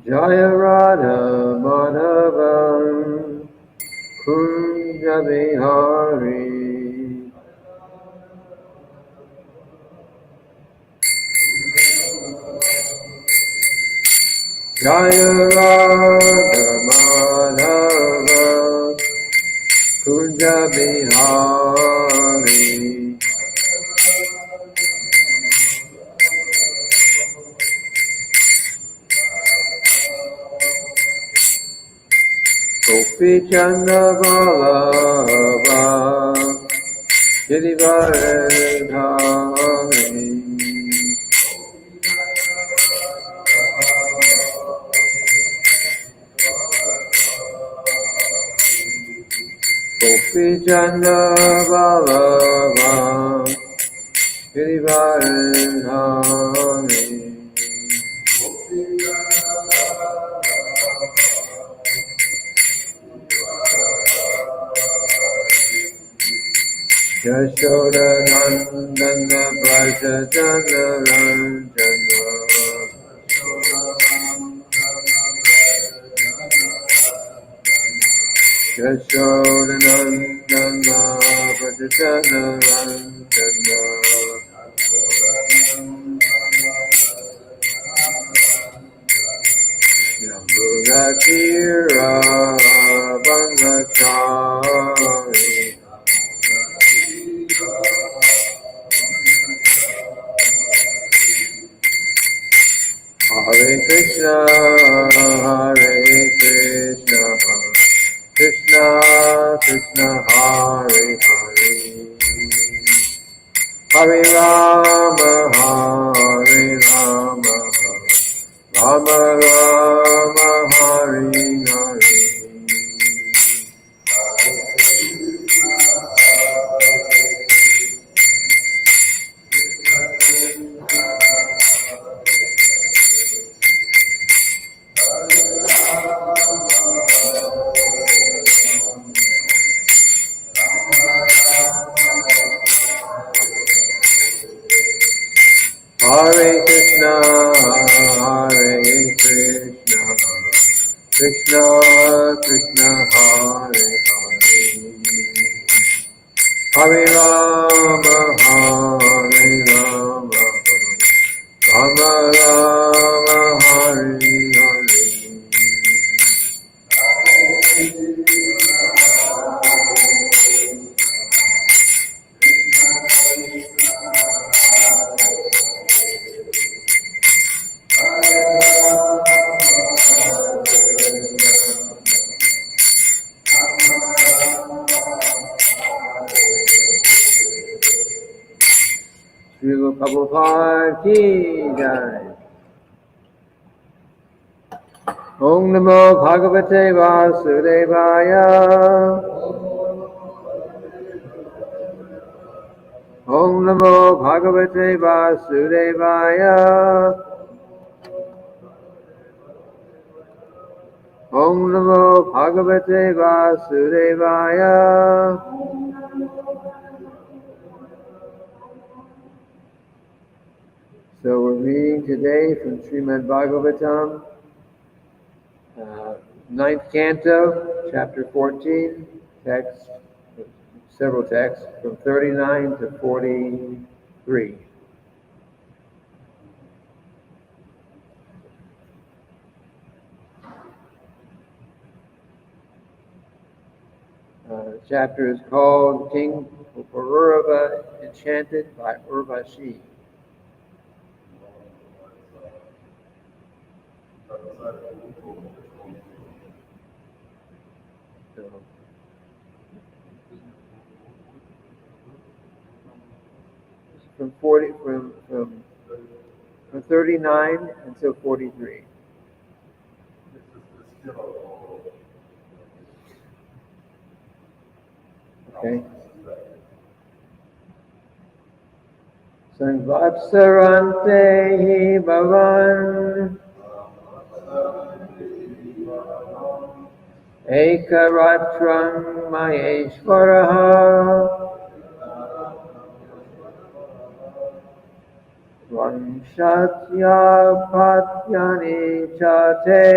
Jaya Radha Madhavam Kunja Bihari. Jaya Radha Madhava Kunja Bihari. Gopi Chanda Vallabha Girivardhari. Gopi Chanda Vallabha Girivardhari. Yashoda Nandana Braja Jana Ranjana. Yashoda Nandana Braja Jana Ranjana. Yamuna Tira Vanachari. Hare Krishna, Hare Krishna, Krishna Krishna, Hare Hare, Hare Rama, Hare Rama, Rama Rama, Hare Hare. Hare Krishna, Hare Krishna, Krishna Krishna, Hare Hare, Hare Rama, Hare Rama, Rama Rama, Hare Hare. Srila Prabhupada ki jai. Om Namo Bhagavate Vasudevaya. Om Namo Bhagavate Vasudevaya. Om Namo Bhagavate Vasudevaya. So we're reading today from Srimad-bhagavatam, 9th Canto, chapter 14, text, several texts, from 39 to 43. The chapter is called King Pururava Enchanted by Urvasi. So, from 39 until 43. Okay. Sanvatsarante hi bhavan ekaratram maheshwaraha Vangshatya patyani chate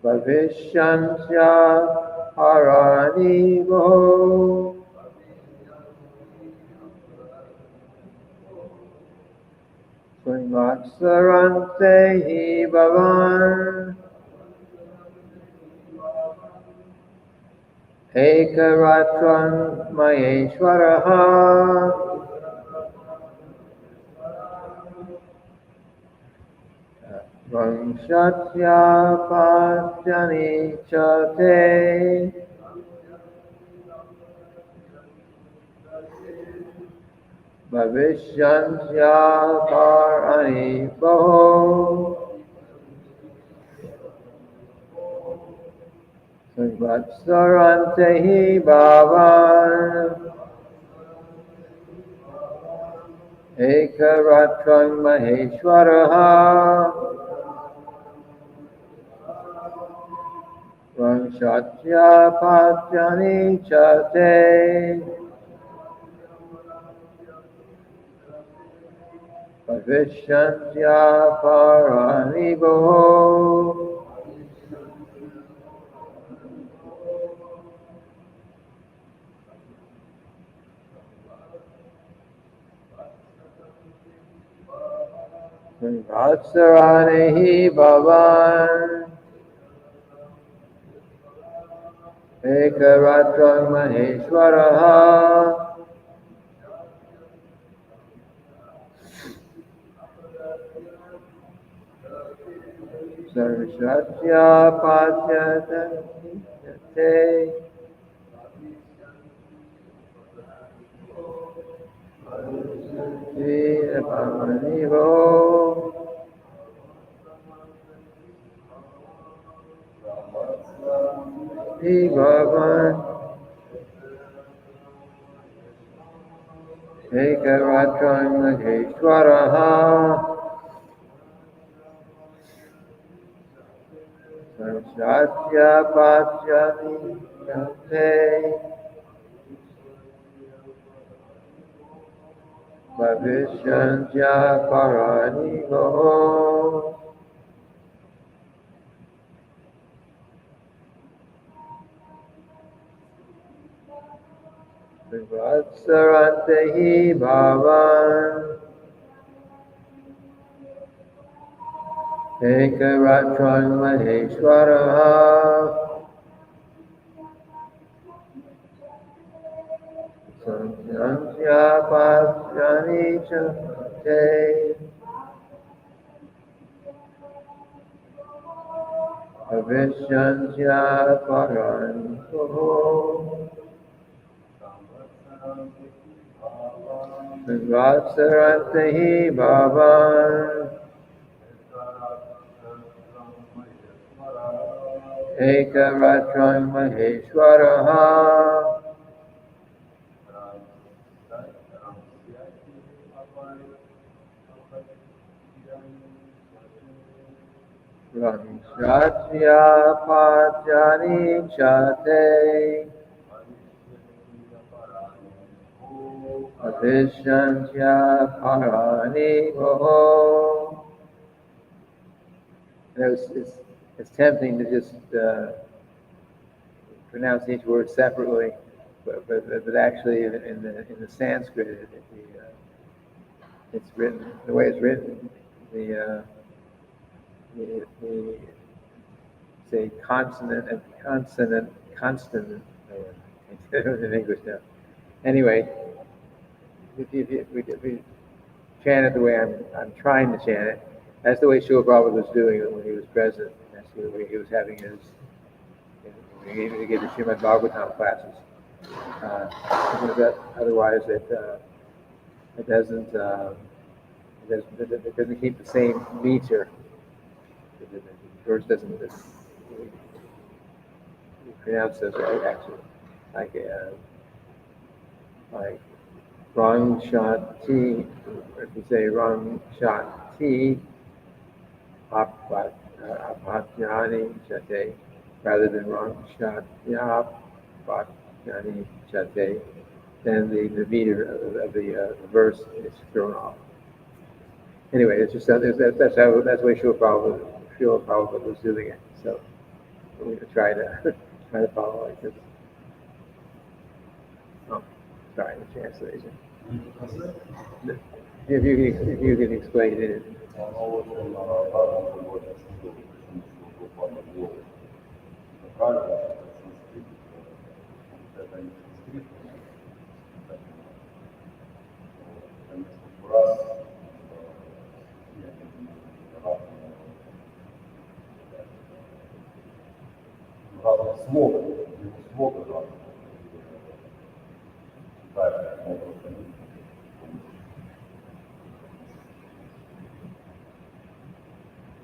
Bhavishyansya harani vo Srimad-bhagavatam Bhavan Ekaratram Maheshwaraha Vangshatya patyani chate Bhavishyansya harani vo Srimad-bhagavatam Bhavan Ekaratram Maheshwaraha Vangshatya patyani chate Bhavishyansya parani boho Vatsaranehi bhavan Ekaratram Maheshwaraha Sarvashatya patyate Parani boho Bhavan Ekaratram Maheshwaraha Sarvashatya patyani chate Bhavishyansya parani boho Vatsarantehi bhavan Ekaratram Maheshwaraha Samyansya patyani chate Bhavishyansya parani boho Vatsarantehi bhavan Ekaratram Maheshwaraha Vangshatya patyani chate Bhavishyansya parani boho. It's tempting to just pronounce each word separately, but actually in the Sanskrit, it's written the way it's written. The say consonant and consonant in English now. Anyway, if we chant it the way I'm trying to chant it, that's the way Srila Prabhupada was doing it when he was present. That's the way he was having his. He gave the Srimad-bhagavatam classes. Otherwise, it doesn't keep the same meter. The verse doesn't pronounce those actually like wrong shot T. If you say wrong shot T, apatjani chate, rather than wrong shot yap Jani Chate, then the meter of the verse is thrown off. Anyway, it's just that's the way Srila Prabhupada was doing it. So we're going to try to follow like this. Oh, sorry, the translation. If you can explain it.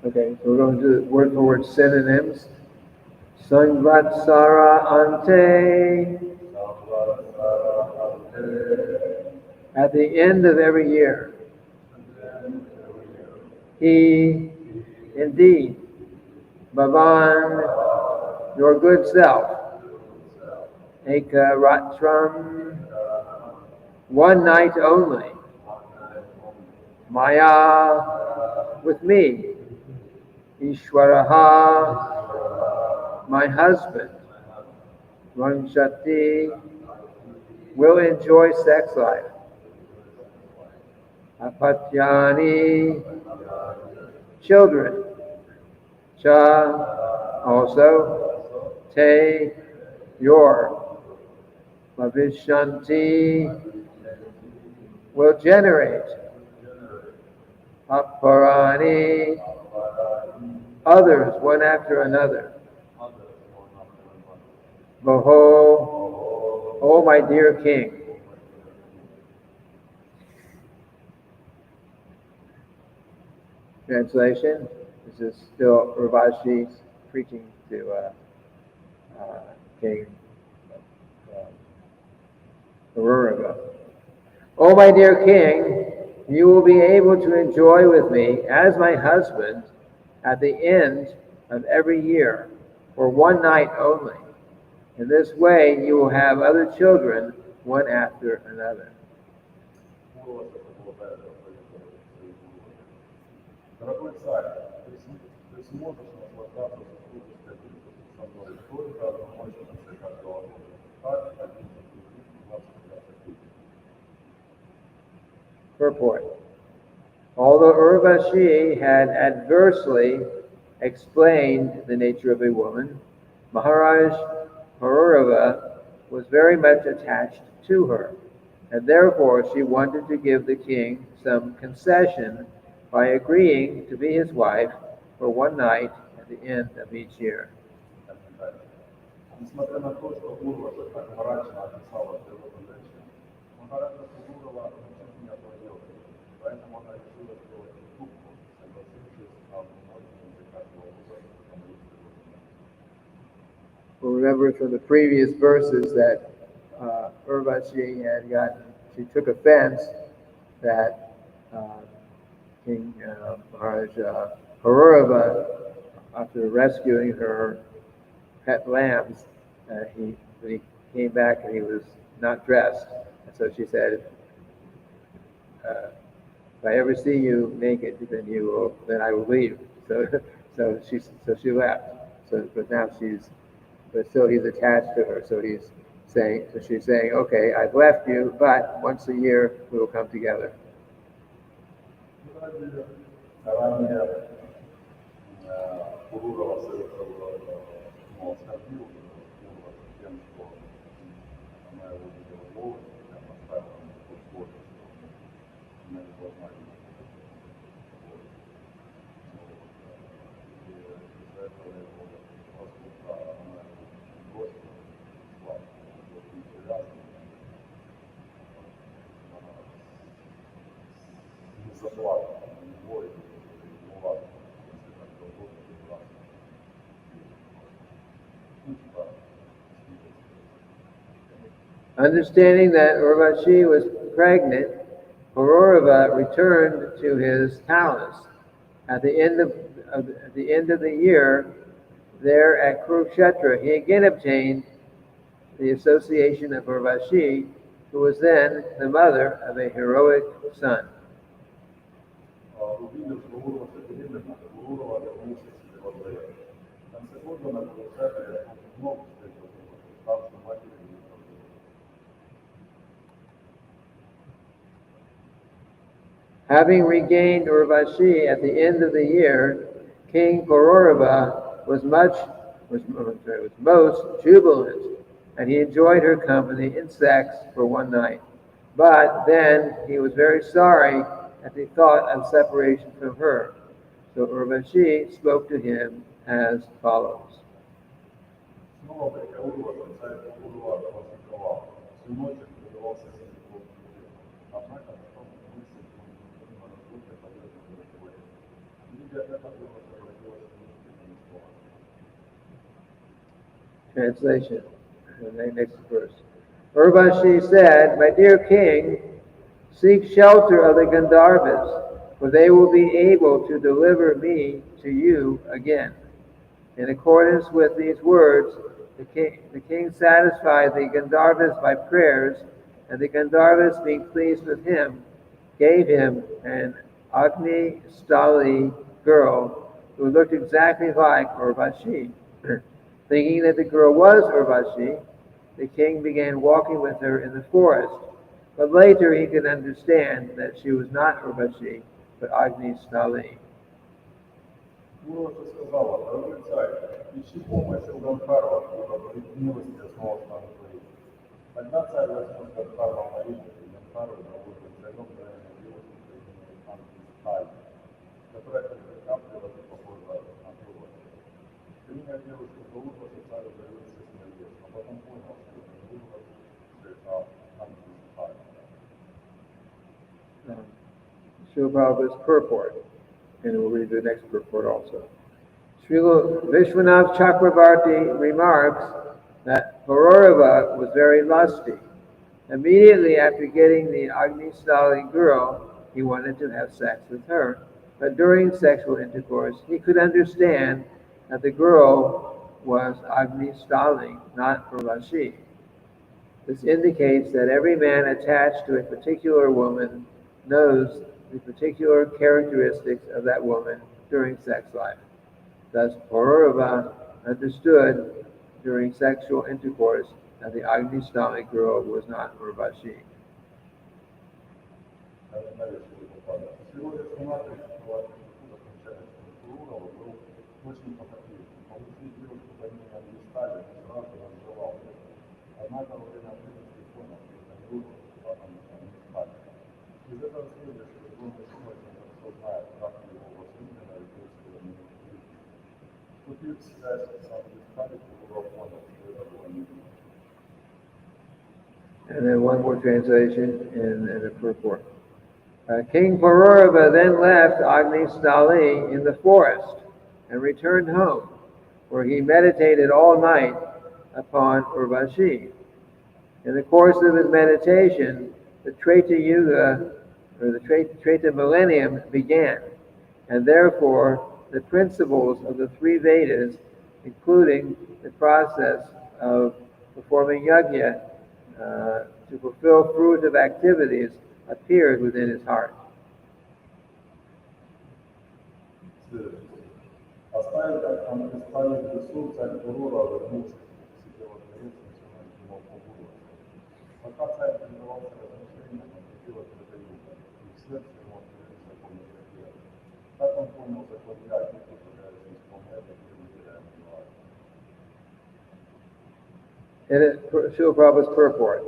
Okay, so we're going to do word for word synonyms. Samvatsara ante. At the end of every year. He, indeed, Bhavan, your good self. Eka Ratram, one night only. Maya, with me. Ishwaraha, my husband. Ranshati, will enjoy sex life. Apatyani, children. Cha, also. Te, your. Bhavishanti, will generate. Aparani, others, one after another. Boho, oh my dear king. Translation. This is still Urvasi preaching to King Pururava. Oh my dear king, you will be able to enjoy with me as my husband at the end of every year for one night only. In this way, you will have other children one after another. Purport. Although Urvasi had adversely explained the nature of a woman, Maharaj Pururava was very much attached to her, and therefore she wanted to give the king some concession by agreeing to be his wife for one night at the end of each year. Несмотря на то, что Урваса так мрачно описала свою задачу, Махараджа Пурурава ничего не отводила, поэтому она решила сделать уступку, согласившись на множество каждого Remember from the previous verses that Urvasi had gotten, she took offense that King Maharaj Pururava, after rescuing her pet lambs, when he came back and he was not dressed. And so she said, if I ever see you naked, then I will leave. So she left. But now but still he's attached to her. So she's saying, okay, I've left you, but once a year we will come together. Understanding that Urvasi was pregnant, Pururava returned to his palace. At the end of the year, there at Kurukshetra, he again obtained the association of Urvasi, who was then the mother of a heroic son. Увидев, что Урваса беременна, Пурурава вернулся к себе во дворец. В конце года на Курусаре он вновь встретил Урвасу, ставшую матерью Урвасы. Having regained Urvasi at the end of the year, King Pururava was most jubilant, and he enjoyed her company in sex for one night. But then he was very sorry at the thought of separation from her. So Urvasi spoke to him as follows. Снова придя Урваса, царь Пурурава возликовал. Всю ночь он предавался сильному гневу. Однако потом мысль о разлуке подвергла его. Видя это, Урваса родилась внутренним словом. Translation, the next verse. Urvasi said, "My dear king, seek shelter of the Gandharvas, for they will be able to deliver me to you again." In accordance with these words, the king satisfied the Gandharvas by prayers, and the Gandharvas, being pleased with him, gave him an Agni Stali girl who looked exactly like Urvasi. Thinking that the girl was Urvasi, the king began walking with her in the forest. But later he could understand that she was not Urvasi, but Agni Stali. Урваса сказала: «Дорогой царь, ищи помощи у Гандхарвов, ибо в милости снова стану твоей». Тогда царь возьмет Гандхарва молитву, и Гандхарвы доводят царем тайной девушку по имени Антисталь, которая прикапливалась и похожа на Урвасу. Приняв девушку за Урвасу, царь удалился с небес, но потом понял, что это не Урваса, что это Антисталь. Srila Prabhupada's purport, and we'll read the next purport also. Srila Vishwanath Chakravarti remarks that Pururava was very lusty. Immediately after getting the Agni Stali girl, he wanted to have sex with her, but during sexual intercourse, he could understand that the girl was Agni Stali, not Urvasi. This indicates that every man attached to a particular woman knows the particular characteristics of that woman during sex life. Thus, Pururava understood during sexual intercourse that the Agni Stali girl was not Urvasi. Однако во время близости понял, что это не Урваса, а Антисталь. Из этого следует, что любой мужчина, кто знает, как его возлюбленная родился в мире. Вступив в связь с Антисталью, Пурурава понял, что это было не Урваса. And then one more translation in the purport. King Pururava then left Agni Stali in the forest and returned home, where he meditated all night upon Urvasi. In the course of his meditation, the Treta Yuga, or the Treta Millennium, began, and therefore the principles of the three Vedas, including the process of performing yajna to fulfill fruitive activities, appeared within his heart. Оставив Антисталь в лесу, царь Пурурава вернулся к себе во дворец и всю ночь думал о Урвасе. Пока царь предавался размышлениям, наступила Трета Юга, и в сердце ему открылись законы Трета. Так он понял закон яги, позволяющий исполнять такие материальные блага. It is Srila Prabhupada's purport.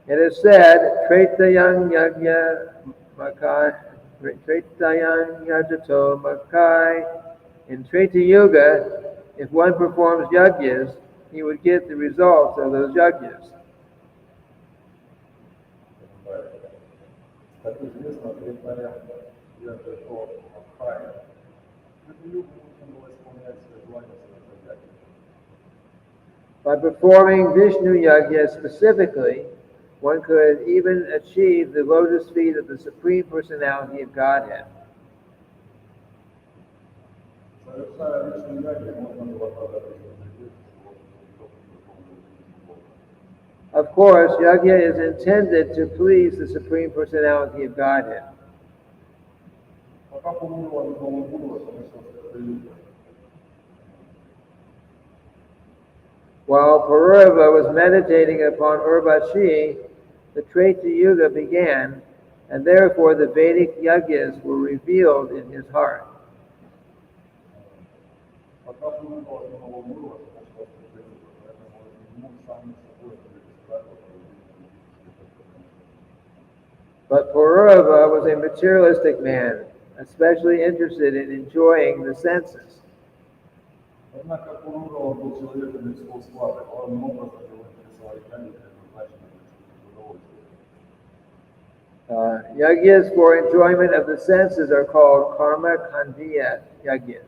It is said, Tretayang Yajna Makai, Tretayang Yajato Makai. In Treta Yuga, if one performs yajnas, he would get the results of those yajnas. Как известно, Трета Яджато Махая. В Трета Югу нужно было исполнять свои желания совершать яги. By performing Vishnu yajna specifically, one could even achieve the lotus feet of the Supreme Personality of Godhead. Of course, yajna is intended to please the Supreme Personality of Godhead. Пока Пурурава не Пурурава, конечно, это While Pururava was meditating upon Urvasi, the Treta Yuga began, and therefore the Vedic yajnas were revealed in his heart. пока Пурурава не Пурурава, потому что поэтому ему сам собой это But Pururava was a materialistic man, especially interested in enjoying the senses. Однако Пурурава был человеком людского склада, главным образом его интересовали яги, предназначенные для удовольствия. Yajnas for enjoyment of the senses are called karma kandiya yajnas.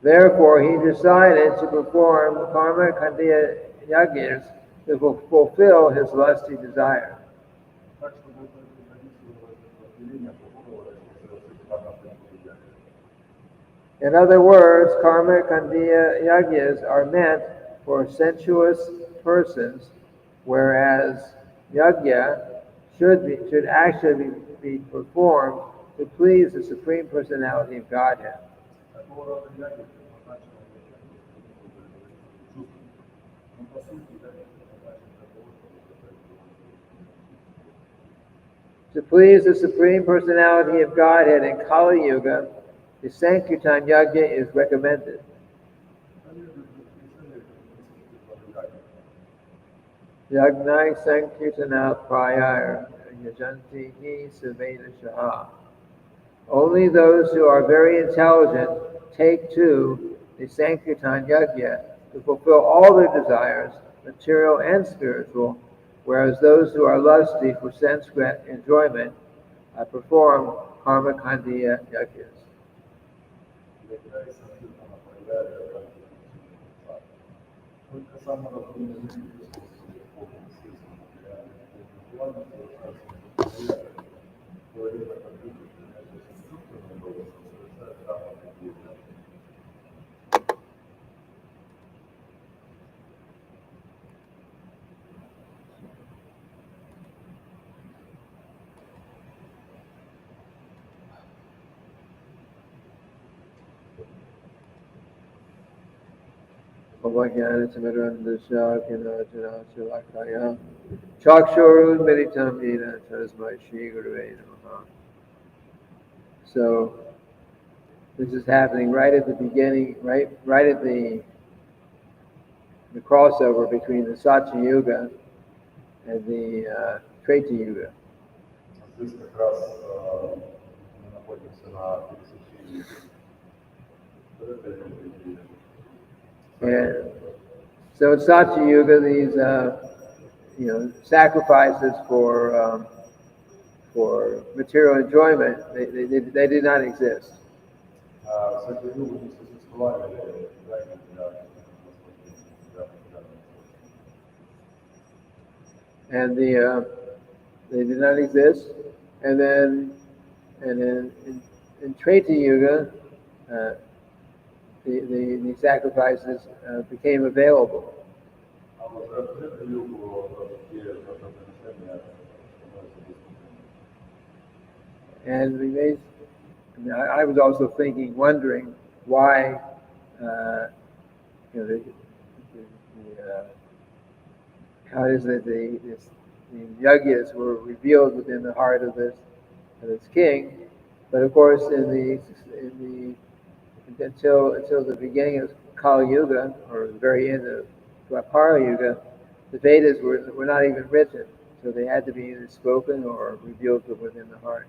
Therefore, he decided to perform karma kandiya yajnas to fulfill his lusty desire. Так что для традиции разделения Пурурава решил совершить карма. In other words, karma kandiya yajnas are meant for sensuous persons, whereas yajna should actually be performed to please the Supreme Personality of Godhead. To please the Supreme Personality of Godhead in Kali Yuga, the Sankirtan Yajna is recommended. Yagnai Sankirtana Prayar Yajanti Hi Saveda Shaha. Only those who are very intelligent take to the Sankirtan Yajna to fulfill all their desires, material and spiritual, whereas those who are lusty for sense enjoyment perform karma kandiya yajnas. So this is happening right at the beginning, right at the crossover between the Satya Yuga and the Treta Yuga. Здесь как раз мы находимся на пересечении. And so in Satya Yuga, these sacrifices for material enjoyment, they did not exist. And they did not exist. And then in Treta Yuga, the sacrifices became available. And I was also wondering why, how is it the yajnas were revealed within the heart of this king, but of course until the beginning of Kali Yuga, or the very end of Dwapara Yuga, the Vedas were not even written, so they had to be either spoken or revealed within the heart.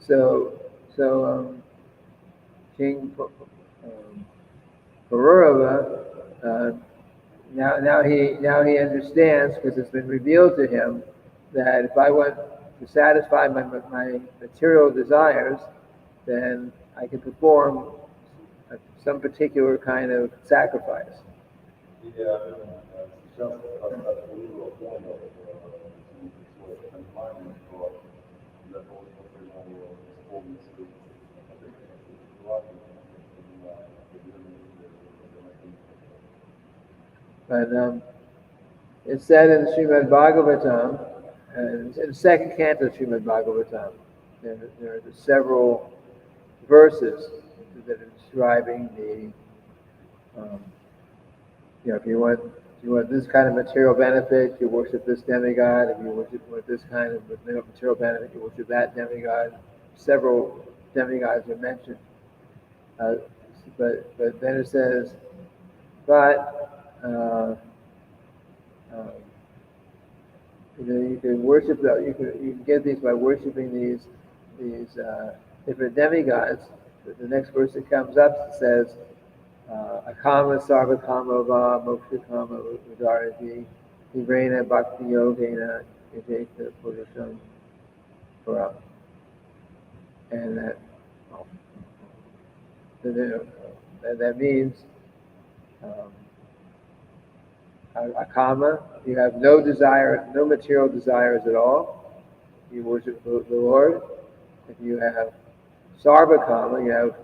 So King Pururava now he understands, because it's been revealed to him, that if I want to satisfy my material desires, then I can perform some particular kind of sacrifice. И сейчас как раз Пурурава понял, ему пришло это понимание, что для того, чтобы ему исполнить свои желания, необходимо определенные But it's said in Srimad-bhagavatam, in the second canto of Srimad-bhagavatam, there are several verses that are describing the, if you want this kind of material benefit, you worship this demigod. If you want this kind of material benefit, you worship that demigod. Several demigods are mentioned, but then it says, you can worship. You can get these by worshiping these different demigods. But the next verse that comes up says, "Akama sarvakama va mokshakama udarati hivrena bhakti yogena yajeta purusham param." And that means akama, you have no desire, no material desires at all. You worship the Lord. If you have sarvakama, you have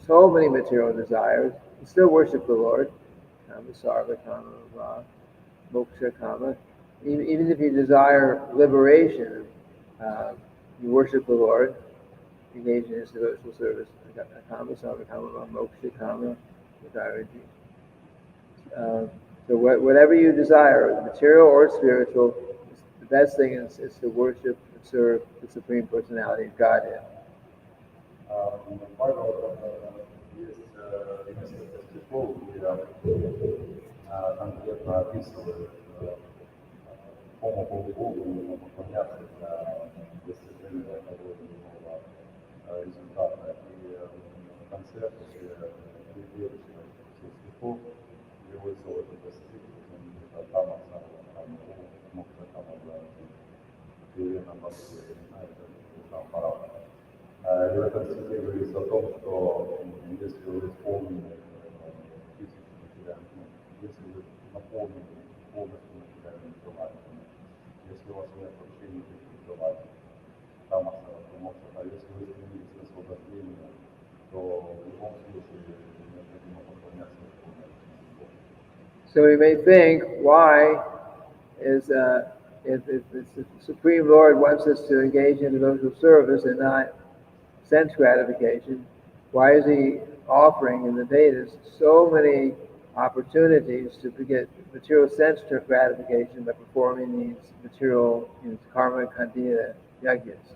so many material desires, you still worship the Lord. Kama sarvakama, moksha kama. Even if you desire liberation, you worship the Lord, engage in his devotional service. Kama sarvakama, moksha kama, so whatever you desire, material or spiritual, the best thing is to worship and serve the Supreme Personality of Godhead. Есть несколько стихов, где конкретно описывают какому Богу нужно поклоняться для достижения того или иного результата. И в конце, после предыдущих всех стихов, приводится вот это стих, это Тама Сарва, Мокша Тама Пирена Бхакти, это Парава. И в этом стихе говорится о том, что если вы исполнены тысячу материальных, если вы наполнены полностью материальными желаниями, если у вас нет вообще никаких желаний, там а если вы стремитесь к освобождению, то в любом случае необходимо поклоняться Богу. So we may think, why is if the Supreme Lord wants us to engage in devotional service and not sense gratification, why is he offering in the Vedas so many opportunities to get material sense gratification by performing these material karma kandya yajnas?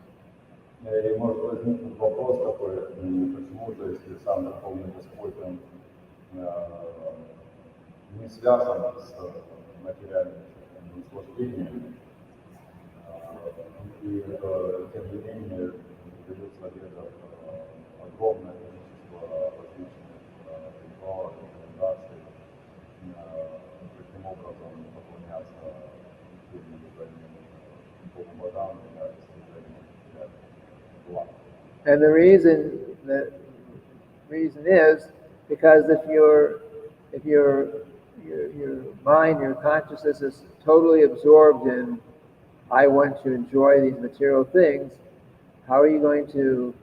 И может возникнуть вопрос такой, почему же, если сам Верховный Господь, он не связан с материальным наслаждением, и тем не менее ведется ведов огромное количество различных ритуалов, рекомендаций, каким образом поклоняться Богу богам для достижения материальных благ. And the reason is because if your mind, your consciousness is totally absorbed in, I want to enjoy these material things, how are you going to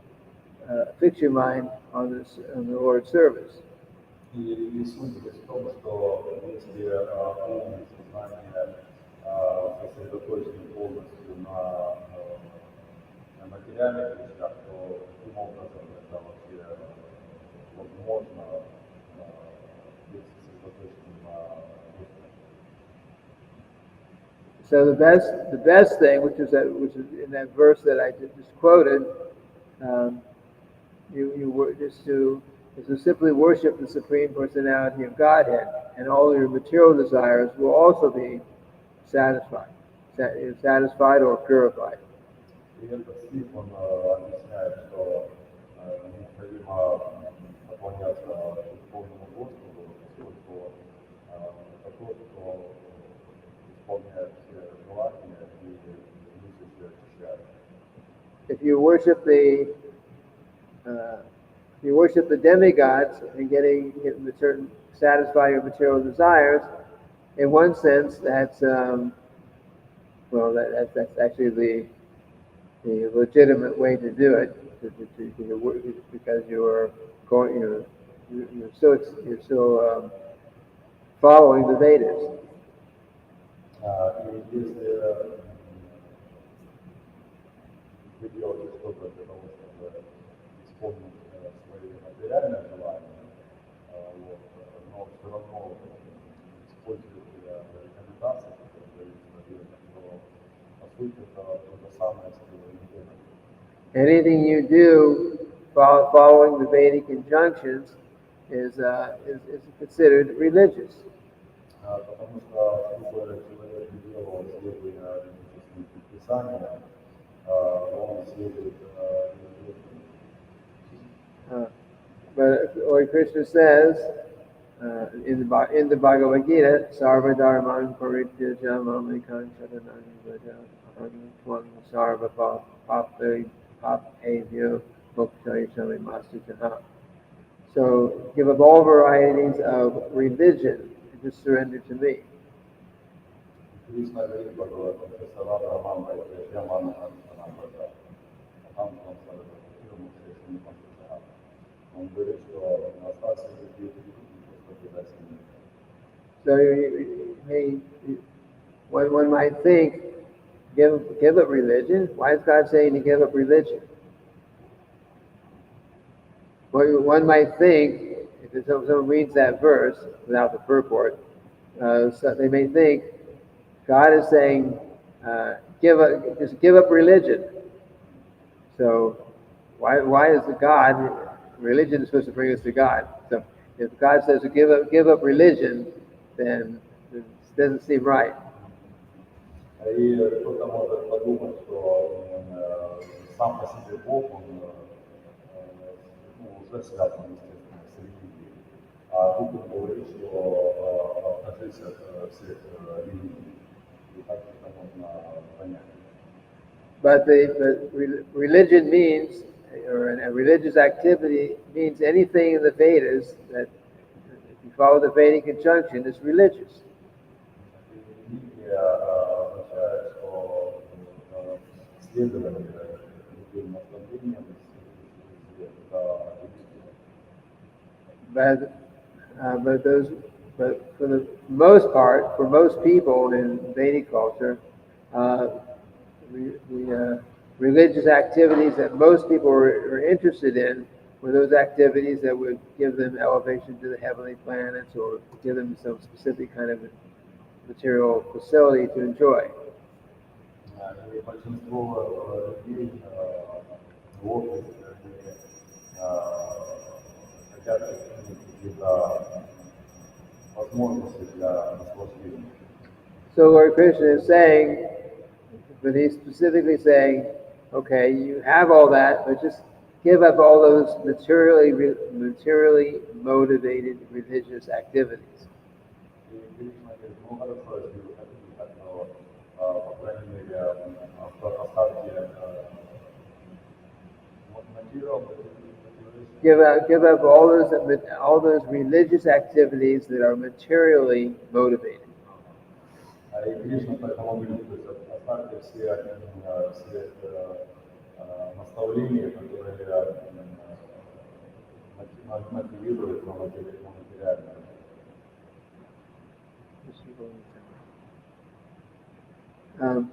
fix your mind on the Lord's service? И суть здесь в том, что если ум и сознание сосредоточены полностью на материальных вещах, то каким образом это вообще возможно быть сосредоточенным на Господе? So the best thing, which is in that verse that I just quoted, is to simply worship the Supreme Personality of Godhead, and all your material desires will also be satisfied or purified. И этот стих, он объясняет, что необходимо поклоняться Верховному Господу, поскольку это тот, кто исполняет все желания, и if you worship the demigods and getting certain satisfy your material desires, in one sense, that's that's actually the legitimate way to do it, because you're going, you're still following the Vedas. И если вы делаете что-то для того, чтобы исполнить свои материальные желания, вот, но все равно используете рекомендации, которые даются на Ведах, то по сути это то же самое, что вы не делаете. Anything you do following the Vedic injunctions is considered religious. Потому что любой человек делал следуя ведическим предписаниям, он следует But Lord Krishna says in the Bhagavad Gita, Sarva Dharman Parityaja Mamikam Sharanam Vraja Aham Tvam Sarva Papavyo Mokshayishami Masutaha. So give up all varieties of religion and just surrender to me. Кришна говорит Бхагаватам, Сарва Дхармам Паритяджа Мамикам Sharanam Vraja Aham Tvam Sarva Papavyo Mokshayishami Masutaha. Он говорит, что остаться людей просто предать себе. So one might think, give up religion. Why is God saying to give up religion? Well, one might think, if someone reads that verse without the purport, so they may think God is saying, just give up religion. So why is religion is supposed to bring us to God? So if God says to give up religion, then it doesn't seem right. И кто-то может подумать, что сам по себе Бог, он уже связан, естественно, с религией. А тут он говорит, что откажись от всех религий. И так это можно понять. But religion means, or a religious activity means anything in the Vedas that, if you follow the Vedic injunction, is religious. But for the most part, for most people in Vedic culture, the religious activities that most people are interested in were those activities that would give them elevation to the heavenly planets or give them some specific kind of material facility to enjoy. И большинство людей в обществе хотят какие-то возможности для наслаждения. So Lord Krishna is saying, but he's specifically saying, okay, you have all that, but just give up all those materially motivated religious activities. Give up all those religious activities that are materially motivated. Наставления, которые мотивируют на материальное. And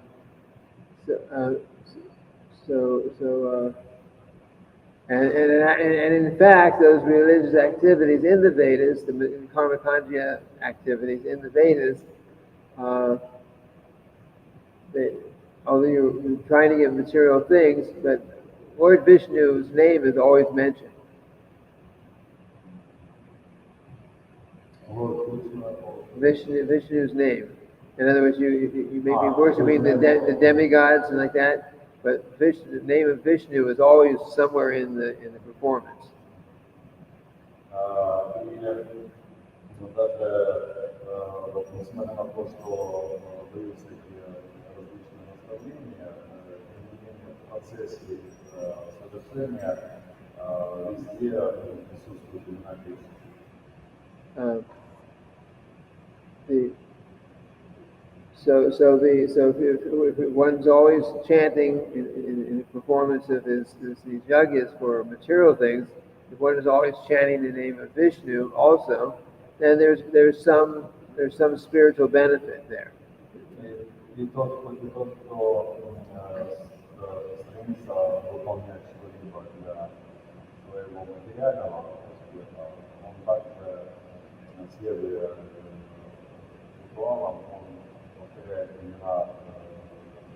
in fact, those religious activities in the Vedas, the karma kanja activities in the Vedas, although you're trying to get material things, but Lord Vishnu's name is always mentioned. Vishnu's name. In other words, you may be worshiping the demigods and like that, but the name of Vishnu is always somewhere in the performance. Несмотря на то, что даются эти различные наставления, процессе совершения везде присутствует имена Кришны. The so if one's always chanting in the performance of these yagyas for material things, if one is always chanting the name of Vishnu also, then there's some spiritual benefit there. И тот, кто стремится выполнять что-либо для своего материального успеха, он также, следуя ритуалам, он повторяет имена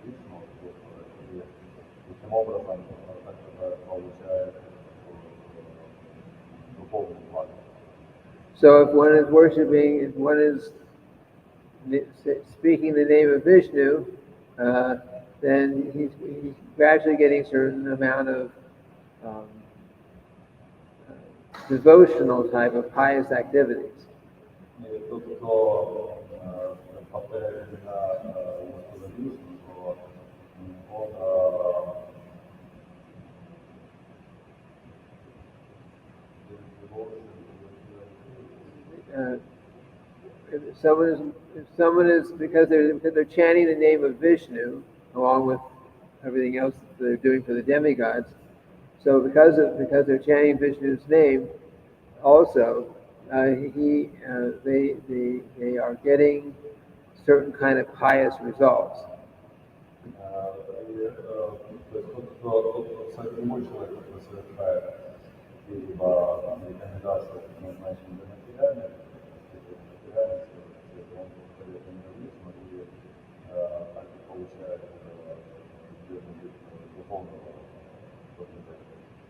Вишну, Господа, и таким образом также получает духовный благо. So if one is worshiping, if one is speaking the name of Vishnu, then he's gradually getting a certain amount of devotional type of pious activities. И тот, кто повторяет имена Господа Вишну, то он if someone is because they're chanting the name of Vishnu along with everything else that they're doing for the demigods. So because they're chanting Vishnu's name, also they are getting certain kind of pious results.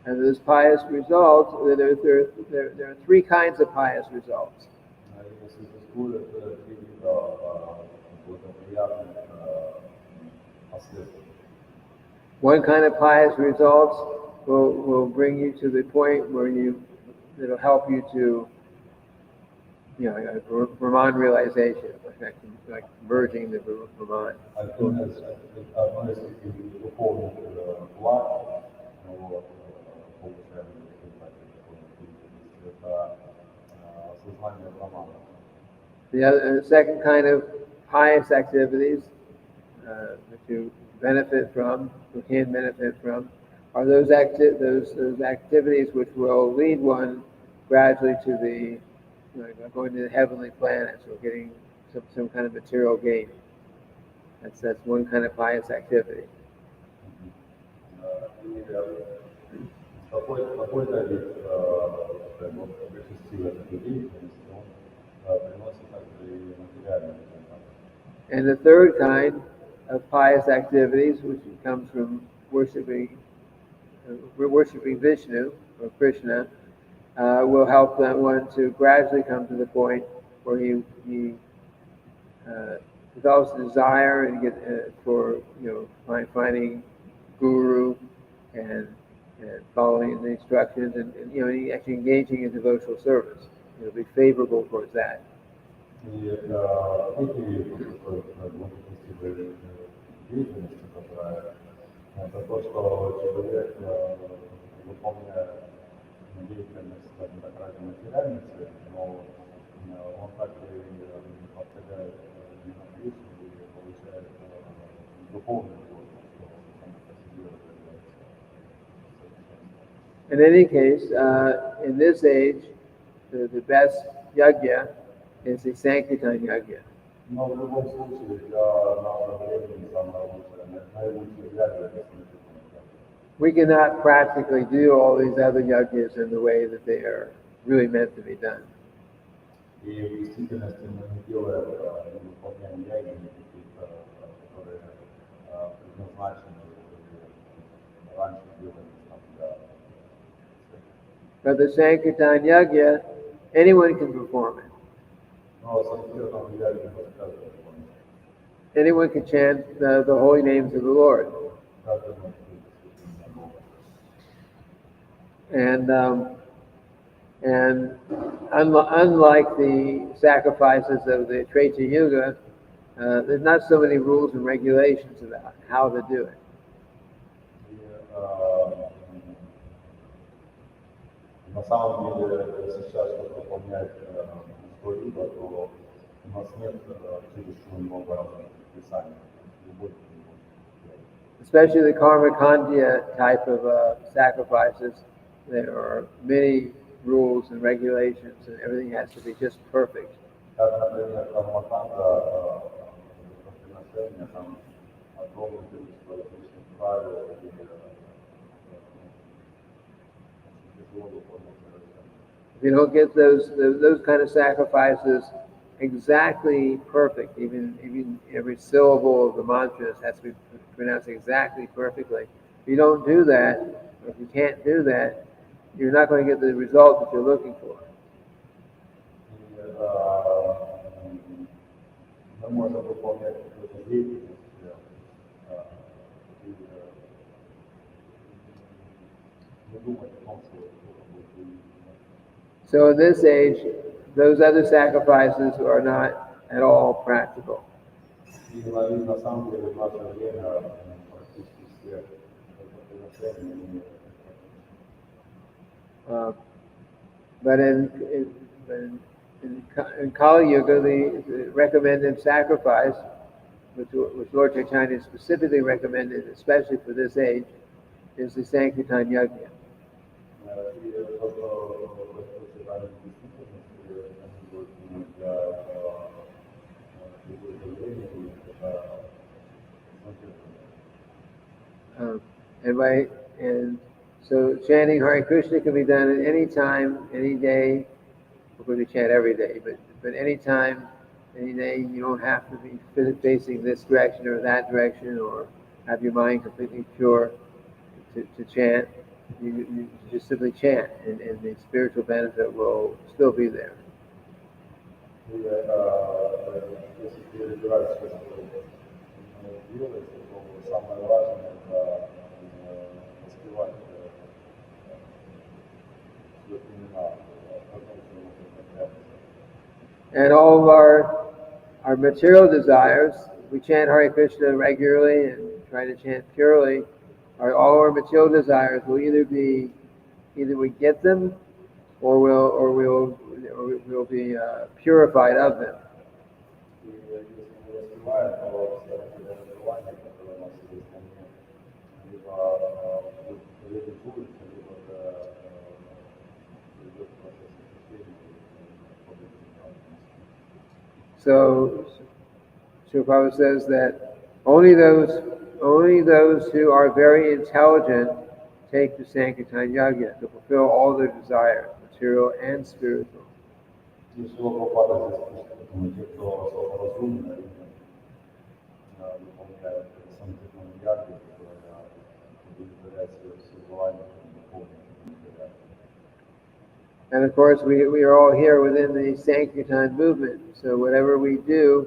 And those pious results, there are three kinds of pious results. One kind of pious results will bring you to the point where it'll help you to, Brahman realization, like merging the Brahman. The second kind of pious activities that you benefit from, who can benefit from, are those activities which will lead one gradually to the going to the heavenly planets or getting some kind of material gain. That's one kind of pious activity. And the third kind of pious activities, which comes from worshiping Vishnu or Krishna, will help one to gradually come to the point where he develops a desire and get for finding guru and following the instructions and actually engaging in devotional service. It'll be favorable towards that. Это то, что человек, выполняя деятельность, скажем так, ради материальной цели, но он также повторяет именно Кришну и получает духовный плод, что само по себе является. In any case, in this age, the best yajna is the Sankirtan yajna. Но в любом случае, для нашего времени самое лучшее, наилучшее yajna. We cannot practically do all these other yajnas in the way that they are really meant to be done. И в действительности мы не делаем, не выполняем yajna, которые предназначены раньше делались для. But the Sankirtan yajna, anyone can perform it. Но Санкиртан yajna рассказывает. Anyone can chant the holy names of the Lord. And unlike the sacrifices of the Treta Yuga, there's not so many rules and regulations about how to do it. на самом деле сейчас вот выполнять что-либо, то у нас нет чересчур много разных предписаний. Любой Especially the karma kandya type of sacrifices, there are many rules and regulations, and everything has to be just perfect. как, например, кармаканда, приношения, там огромное количество различных правил и тяжело выполнять совершенно. If you don't get those kind of sacrifices exactly perfect, even every syllable of the mantras has to be pronounced exactly perfectly. If you don't do that, or if you can't do that, you're not going to get the result that you're looking for. Мы можем выполнять какую-то деятельность и не думать о том, что кто-то будет видеть. So in this age, those other sacrifices are not at all practical. И на самом деле в наше время практически все приношения не But in Kali Yuga, the recommended sacrifice, which Lord Chaitanya specifically recommended, especially for this age, is the Sankirtan Yajna. And so chanting Hare Krishna can be done at any time, any day. Of course, we chant every day, but any time, any day. You don't have to be facing this direction or that direction, or have your mind completely pure to chant. You just simply chant, and the spiritual benefit will still be there. And all of our material desires, we chant Hare Krishna regularly and try to chant purely. All our material desires will either we get them, or we'll be purified of them. So Srila Prabhupada says that only those who are very intelligent take the Sankirtan Yajna to fulfill all their desires, material and spiritual. And of course, we are all here within the Sankirtan movement. So whatever we do,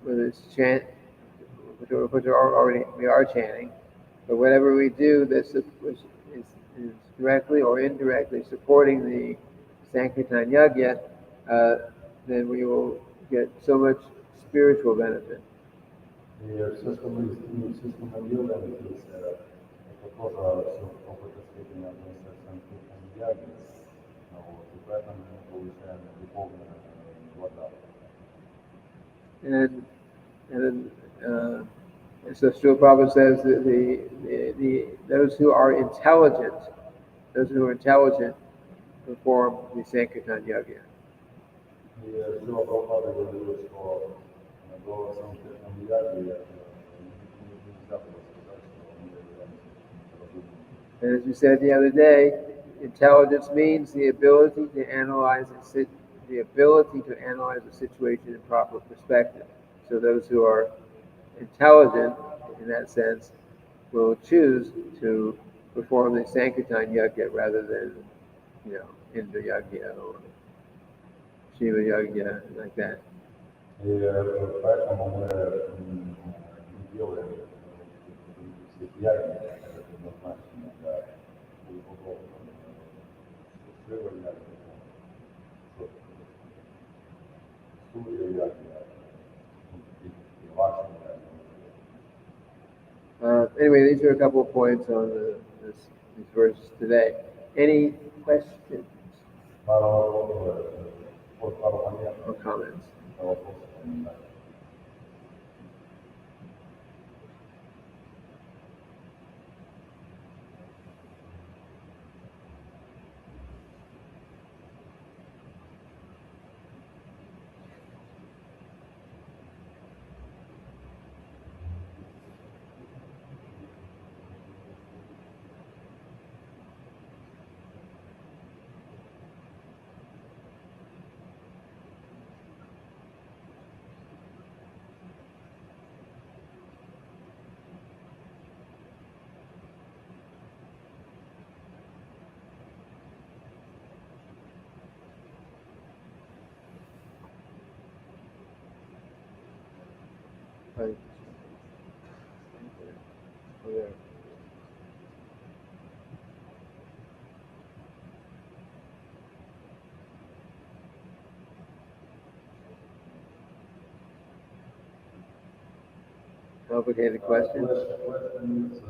whether it's chant, which we are chanting, but whatever we do that is directly or indirectly supporting the Sankirtan Yajna, then we will get so much spiritual benefit. And so Srila Prabhupada says that those who are intelligent perform the Sankirtan Yajna. And as we said the other day, intelligence means the ability to analyze the situation in proper perspective. So those who are intelligent in that sense will choose to perform the Sankirtan Yajna rather than, Indra Yajna or Shiva Yajna, like that. Anyway, these are a couple of points on these verses today. Any questions Por favor, or comments? Right. Yeah. Complicated question. question is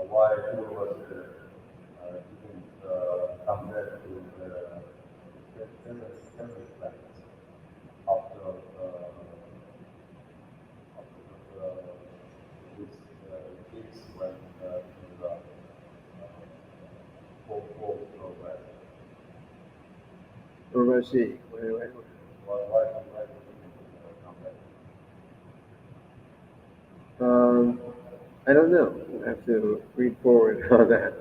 why Urvasi didn't come back to the heavenly planets after this case when the whole program. Urvasi. Why didn't come back? I don't know. I have to read forward on that.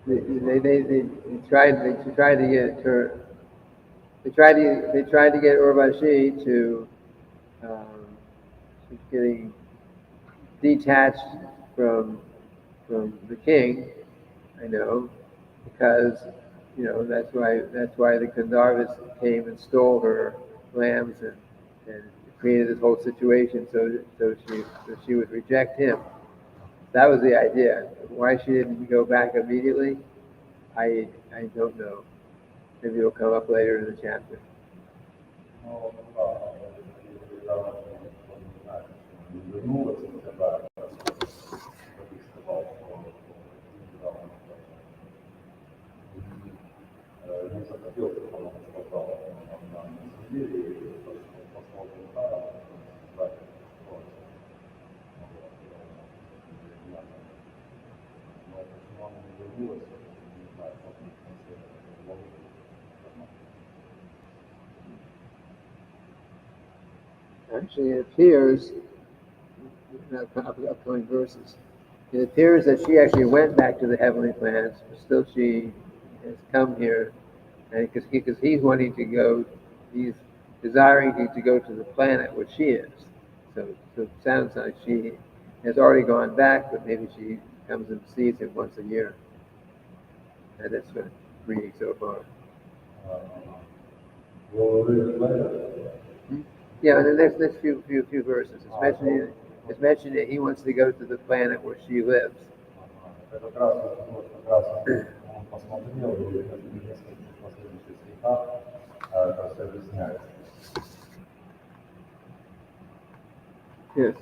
They tried to get her. They tried to get Urvashi to getting detached from the king. I know, because that's why the Gandharvas came and stole her lambs and created this whole situation so she would reject him. That was the idea. Why she didn't go back immediately, I don't know. Maybe it'll come up later in the chapter. Actually, it appears, upcoming verses, it appears that she actually went back to the heavenly planets, but still she has come here, and because he's wanting to go, he's desiring to go to the planet where she is. So it sounds like she has already gone back, but maybe she comes and sees him once a year. And that's what I'm reading so far. Yeah, and the next few verses, it's mentioning that he wants to go to the planet where she lives. Yes.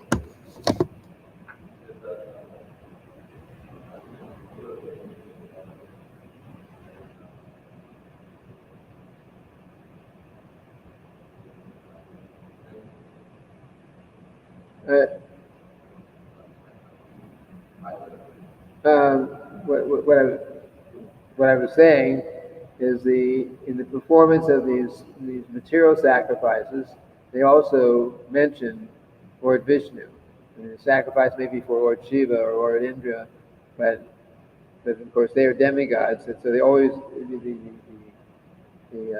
Um, what I was saying is in the performance of these material sacrifices, they also mention Lord Vishnu. I mean, the sacrifice may be for Lord Shiva or Lord Indra, but of course they are demigods, and so they always the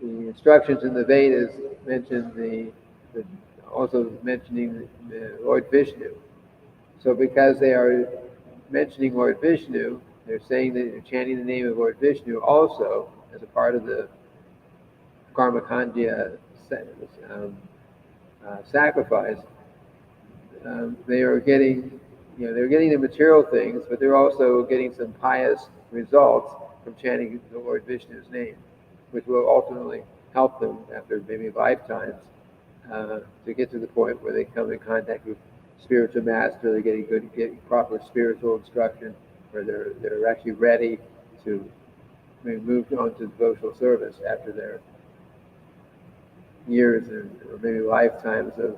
instructions in the Vedas mention also mentioning the Lord Vishnu. So because they are mentioning Lord Vishnu, they're saying that they're chanting the name of Lord Vishnu also as a part of the Karmakandya sacrifice. They are getting, they're getting the material things, but they're also getting some pious results from chanting the Lord Vishnu's name, which will ultimately help them after maybe lifetimes to get to the point where they come in contact with spiritual master, they're getting proper spiritual instruction, where they're actually ready to move on to devotional service after their years or maybe lifetimes of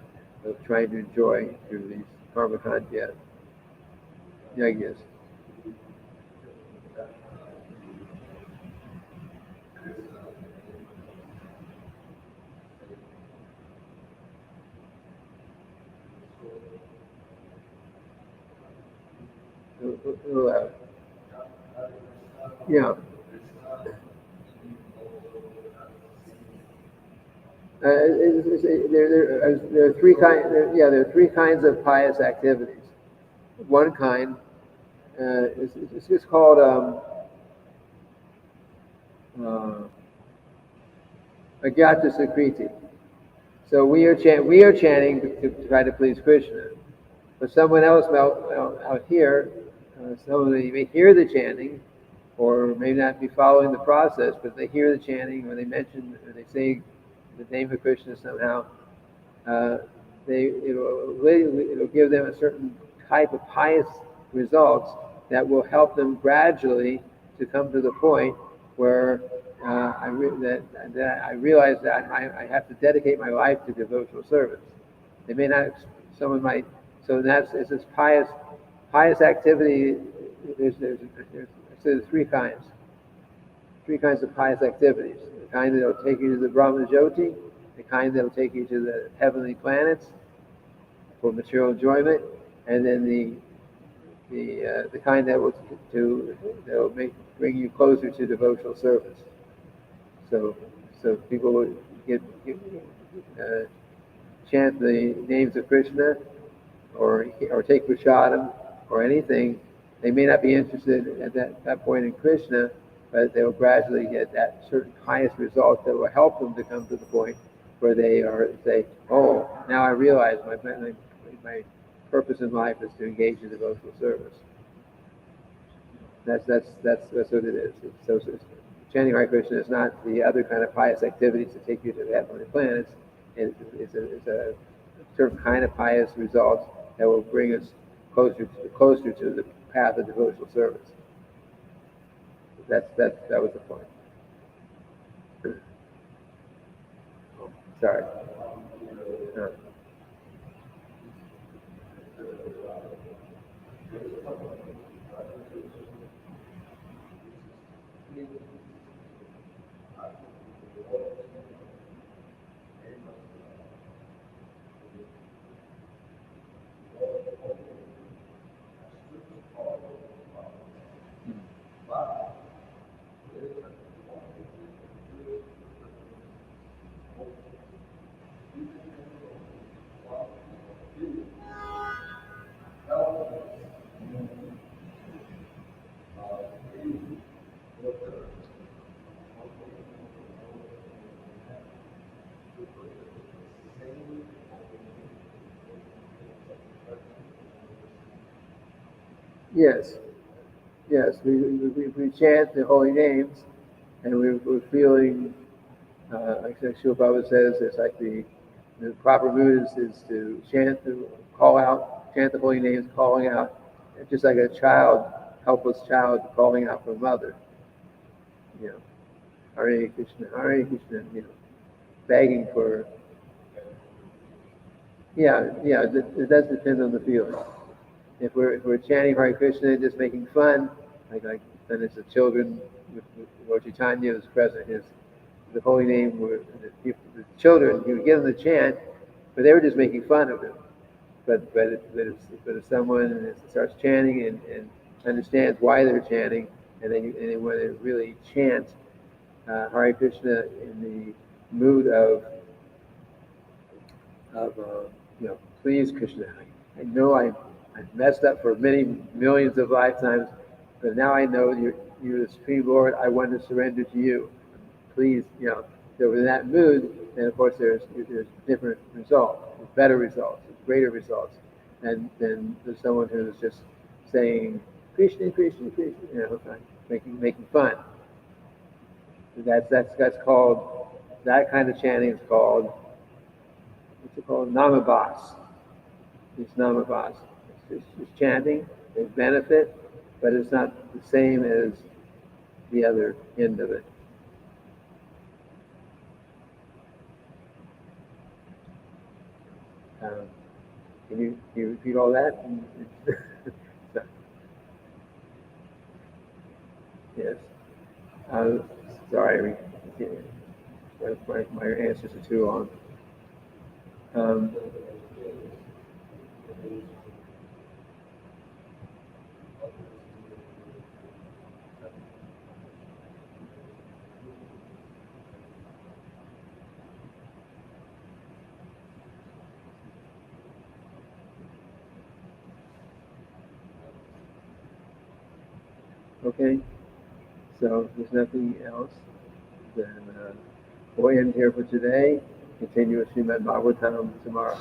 trying to enjoy through these karmakantya yajnas. Yeah. There are three kinds. There are three kinds of pious activities. One kind is called Agyata Sukriti. So we are chanting to try to please Krishna. But someone else out here, someone may hear the chanting, or may not be following the process, but they hear the chanting, or they mention, or they say the name of Krishna somehow. It'll give them a certain type of pious results that will help them gradually to come to the point where I realize that I have to dedicate my life to devotional service. They may not. Someone might. So that's it's this pious activity. There's three kinds. Three kinds of pious activities. The kind that will take you to the Brahma Jyoti, the kind that will take you to the heavenly planets for material enjoyment, and then the kind that will bring you closer to devotional service. So people would chant the names of Krishna, or take prasadam, or anything. They may not be interested at that point in Krishna, but they will gradually get that certain highest result that will help them to come to the point where they say, "Oh, now I realize my purpose in life is to engage in devotional service." That's what it is. So chanting Hare Krishna is not the other kind of pious activities to take you to the heavenly planets. It's a certain kind of pious results that will bring us closer to the path of devotional service. That was the point. Sorry. Yes. We chant the holy names, and we're feeling, like Srila Prabhupada says, it's like the proper mood is to chant the holy names, calling out, just like a helpless child calling out for mother. Hare Krishna, begging for. It does depend on the feeling. If we're chanting Hare Krishna and just making fun, like then it's the children, Lord Chaitanya was present, the holy name were the children, he would give them the chant, but they were just making fun of him. But if someone starts chanting and understands why they're chanting, and they want to really chant Hare Krishna in the mood of please Krishna, I know I've messed up for many millions of lifetimes, but now I know you're the Supreme Lord. I want to surrender to you. Please, so in that mood, then of course there's different results, better results, greater results than there's someone who's just saying Krishna, Krishna, Krishna, making fun. That's called, that kind of chanting is called what's it called? Namabhas. It's namabhas. It's chanting, there's benefit, but it's not the same as the other end of it. Can you repeat all that? Yes. Sorry, my answers are too long. Okay, so if there's nothing else, then we'll end here for today. Continue with Srimad-bhagavatam tomorrow.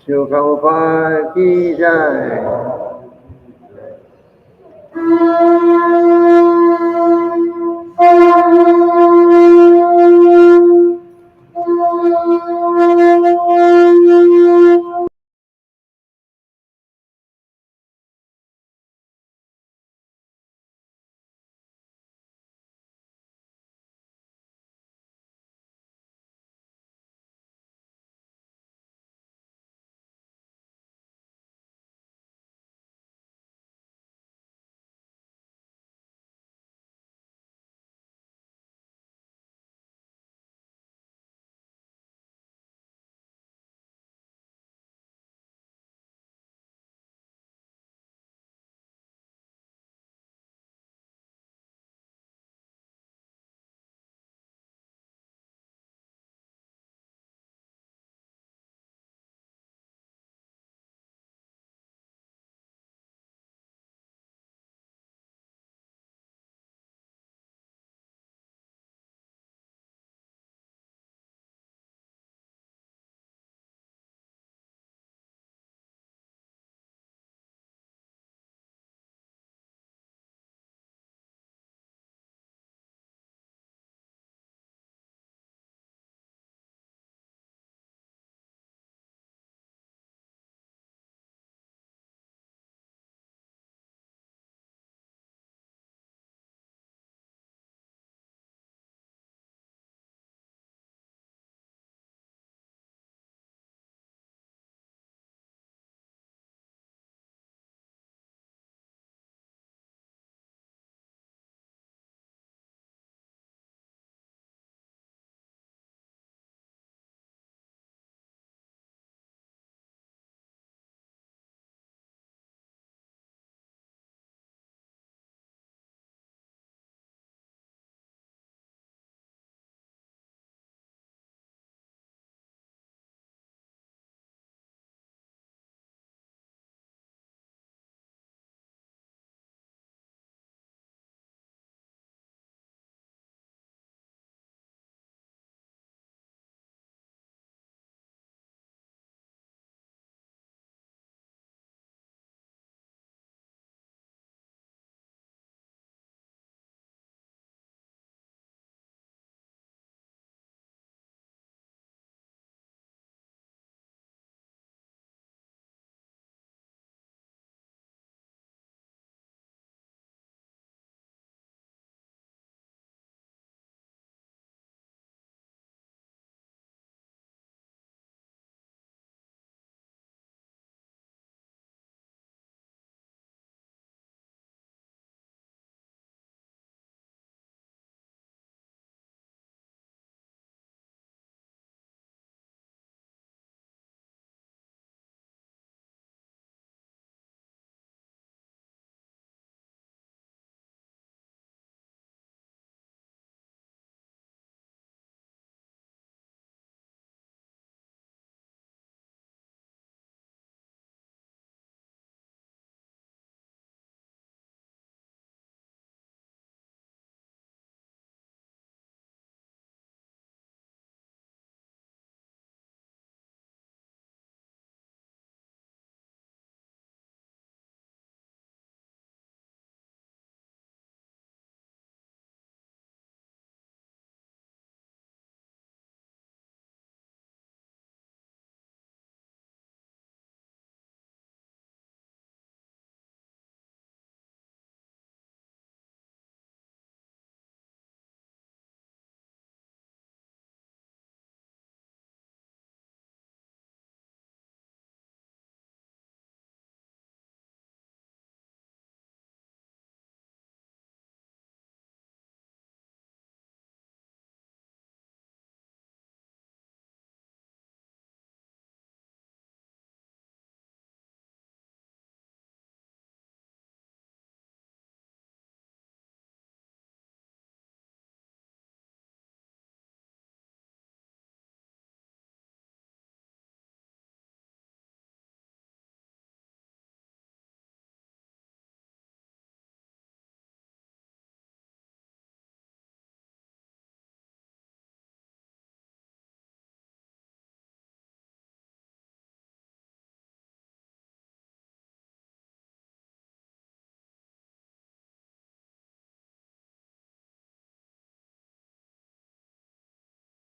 Shri Prabhupada ki jai.